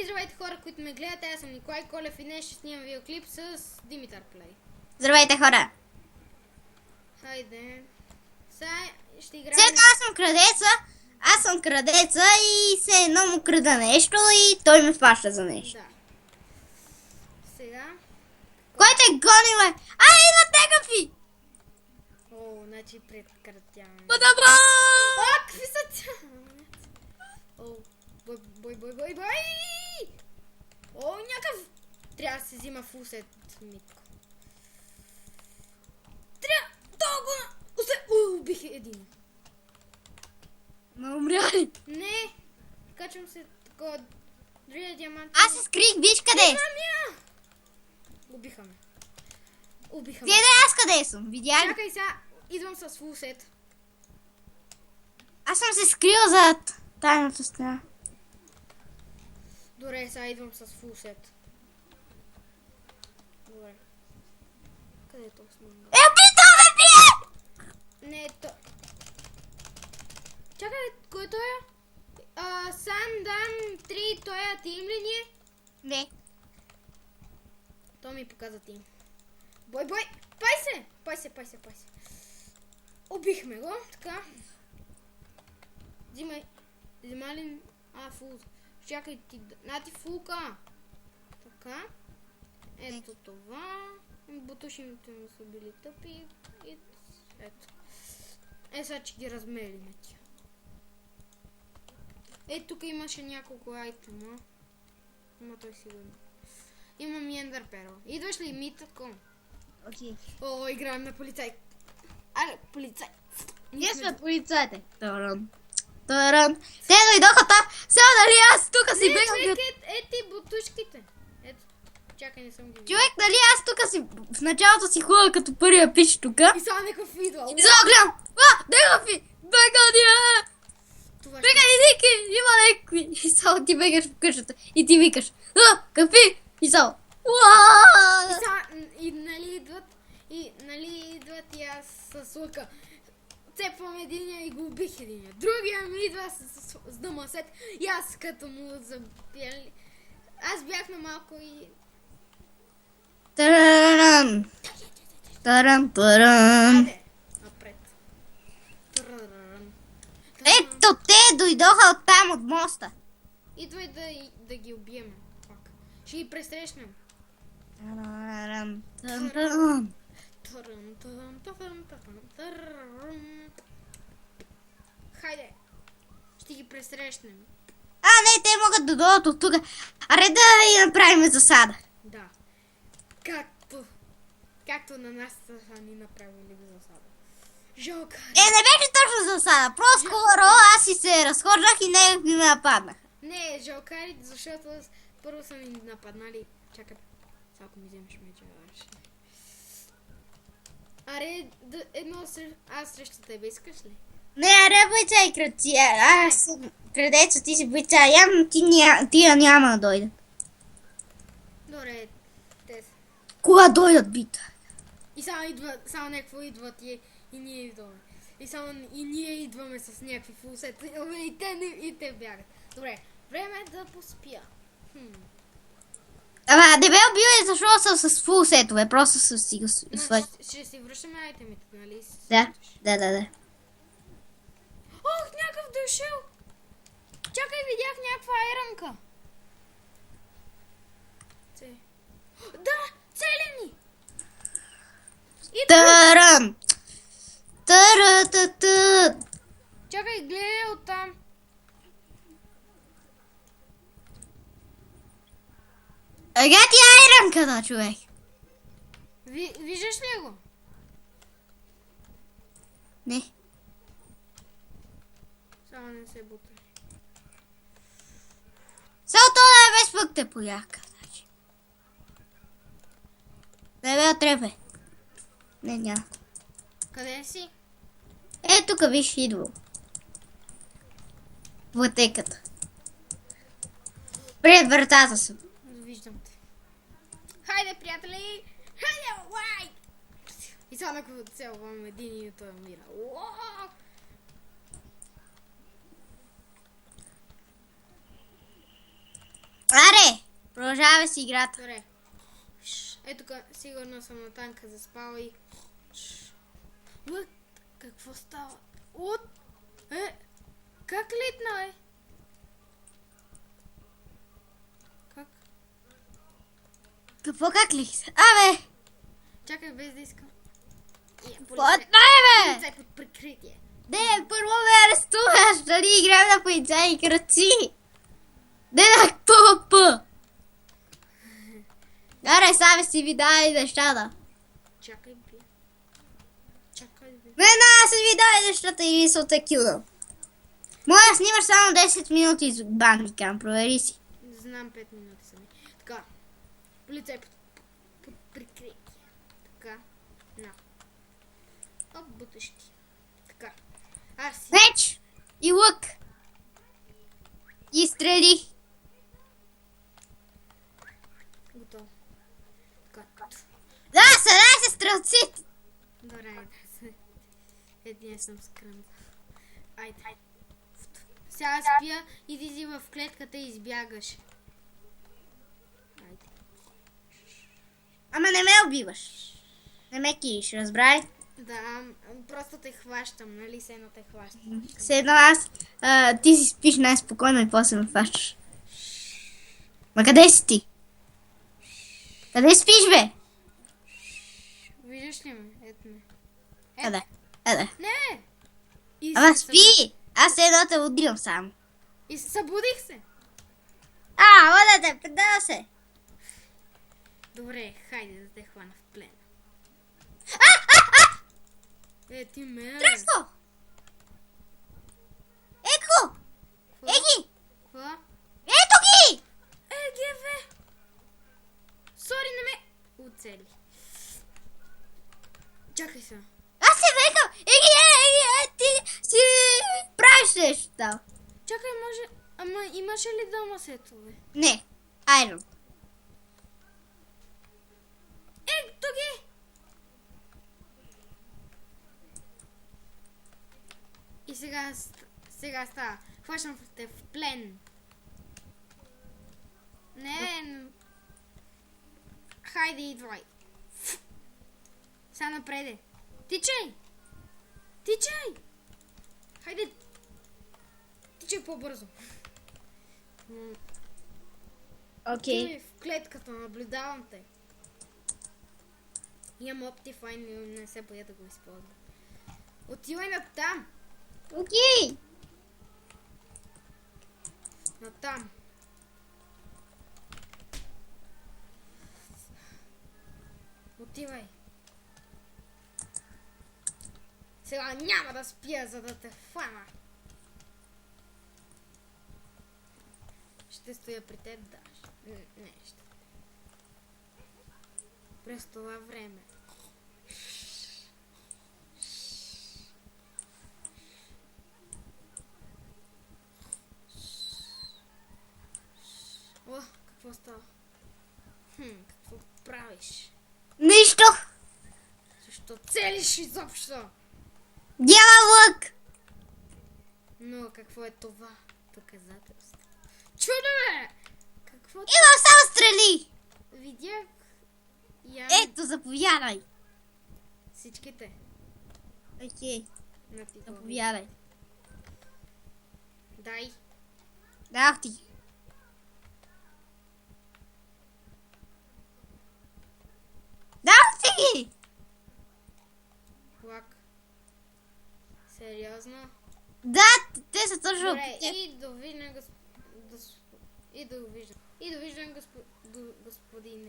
здравейте хора, които ме гледате, аз съм Николай Колев и днес ще снимам видеоклип с Димитър Плей. Здравейте хора! Хайде. Сега ще играем... Сега аз съм крадеца и се едно му крада нещо и той ме фаща за нещо. Да. Сега... Кой те гони, бе? Идва тегъфи! О, значи прекратяваме. Подобро! О, какви са тя? О, бой! О, някакъв... Трябва да се взима фулсет, Митко. Трябва... Толкова... Убих един. Ма умря ли? Не! Качвам се такова... Другия диамант... Аз се скрих, виж къде? Убиха ме. Вие да аз къде съм? Видя ли? Чакай сега, идвам с фулсет. Аз съм се скрил зад тайната страна. Добре, сега идвам с фулсет. Добре. Къде е този смънга? Питал ме бие! Не е то... Чакай, кой е той? Сан, Дан, 3, той ти им ли ние? Не. Той ми показа тим. Бой! Пай се! Убихме го, така. Взима ли... фул. Чакай ти... Нати фулка. Така. Ето това. Бутушините му са били тъпи. И... Ето. Сега че ги размериме тия. Тук имаше няколко айтема. Ама той сигурно. Имам и ендър перл. Идваш ли ми тако? Окей. О, играем на полицай. Аре, полицай. Ние сме полицайите. Таран. Те дойдоха там. Сега нали аз тук си бегам. Ети бутушките. Ето. Чакай, не съм ги видял. Човек, нали аз тук си в началото си хубава като първия пич тук. И сега някакъв идва. И сега гледам. Некъв бегания! Бегай, Ники! Има някакви! И само ти бегаш в къщата. И ти викаш. Какви? И само. И нали идват и аз с лъка. Цепвам единия и го убих единия. Другия ми идва с дъмасет. И аз като му забияли. Аз бях на малко и... Таран! Айде, напред. Ето те дойдоха оттам от моста. Идвай да ги убием пак. Ще ги пресрещнем. Хайде. Ще ги пресрещнем. Не, те могат да дойдат от тук. Аре да и направим засада. Да. Както на нас са ни направили засада. Жалко. Не беше точно засада. По-скоро аз си се разхождах и не ми нападнах. Не, жалкари, защото първо са ми нападнали. Чакай, сега ако ми вземеш меча, Аре, аз срещу тебе искаш ли? Не, аре, бойцай, крати. Аз съм крадеца, ти си бойцай. Явно тия няма да дойдат. Добре, те са. Кога дойдат бита? И само някакво идват и ние идваме. И ние идваме с някакви фулсета. И те бягат. Добре, време е да поспя. Дебел бил защото съм с фул сетове, просто съм си го свършил. Ще си връщаме айтемите, нали? Да. Ох, някакъв дошъл! Чакай, видях някаква айранка. Да, целени! Тарам! Чакай, гледай оттам. Ега ти айранката, човек. Виждаш ли го? Не. Само не се бутай. Само това без пък те пояка. Не трепе. Не, няма. Къде си? Тук виж идва. В пътеката. Пред вратата съм. Виждам те. Хайде, приятели! Хайде, лайк! И сега ако целвам един и той умира. Аре, Продължаваме си играта. Добре. Ето тук сигурно съм на танка заспала и... Лък, какво става? От... Как литна, Как? Какво как ли? Абе! Чакай, без да искам. Отдай, бе! Полицай под прикритие. Не, първо ме арестуваш, дали играем на полицаи кръци. Не на ПВП. Аре, сами си ви дай нещата. Чакай, бе. Чакай, бе. Не, аз си ви дай нещата или са такива. Моля, снимаш само 10 минути с бандикам, провери си. Знам 5 минути сами. Така. Полицай под прикритие. Така. На. Оп, бутащи. Така. Аз си... Меч и лък. И стрели. Готово. Така. Да, съдай се стрелците. Добре, да се. Един съм скръмза. Айде. Сега спя, иди си в клетката и избягаш. Айде. Ама не ме убиваш. Не ме киеш, разбра ли? Да, просто те хващам, нали? Се едно те хващам. Все едно аз, ти си спиш най-спокойно и после ме фащаш. Ма къде си ти? Къде спиш, бе? Виждаш ли ме? Ето ме. Къде? Къде? Не! И Ама се спи! Аз все едно те удирам само. И събудих се. Ода те, предава се. Добре, хайде да те хвана в плен. Ти ме. Тръсто! Еко! Еги! Какво? Ето ги! Геве! Сори, не ме... Оцели. Чакай се. Аз се викам! Еги, ти си правиш нещо там. Чакай, може... Ама имаше ли дома сетове? Не, айрон. Ето ги! И сега става. Хващам те в плен. Не. Хайде, идвай. Сега напреде. Тичай! Тичай! Хайде! Тичай по-бързо. Окей. В клетката наблюдавам те. Имам Optifine, но не се боя да го използвам. Отивай на там! Окей. На там! Отивай! Сега няма да спя, за да те фана! Ще стоя при теб, да. Не, ще. През това време. О, какво става? Какво правиш? Нищо. Защо целиш изобщо? Няма лък. Но какво е това? Доказателство. Чудо, какво? Имам само стрели. Видях. Ето, заповядай. Всичките. Окей, На ти го. заповядай. Дай. Дах ти. Дах ти ги. Лак. Сериозно? Да, те са точно. Добре, и довиждане, господин.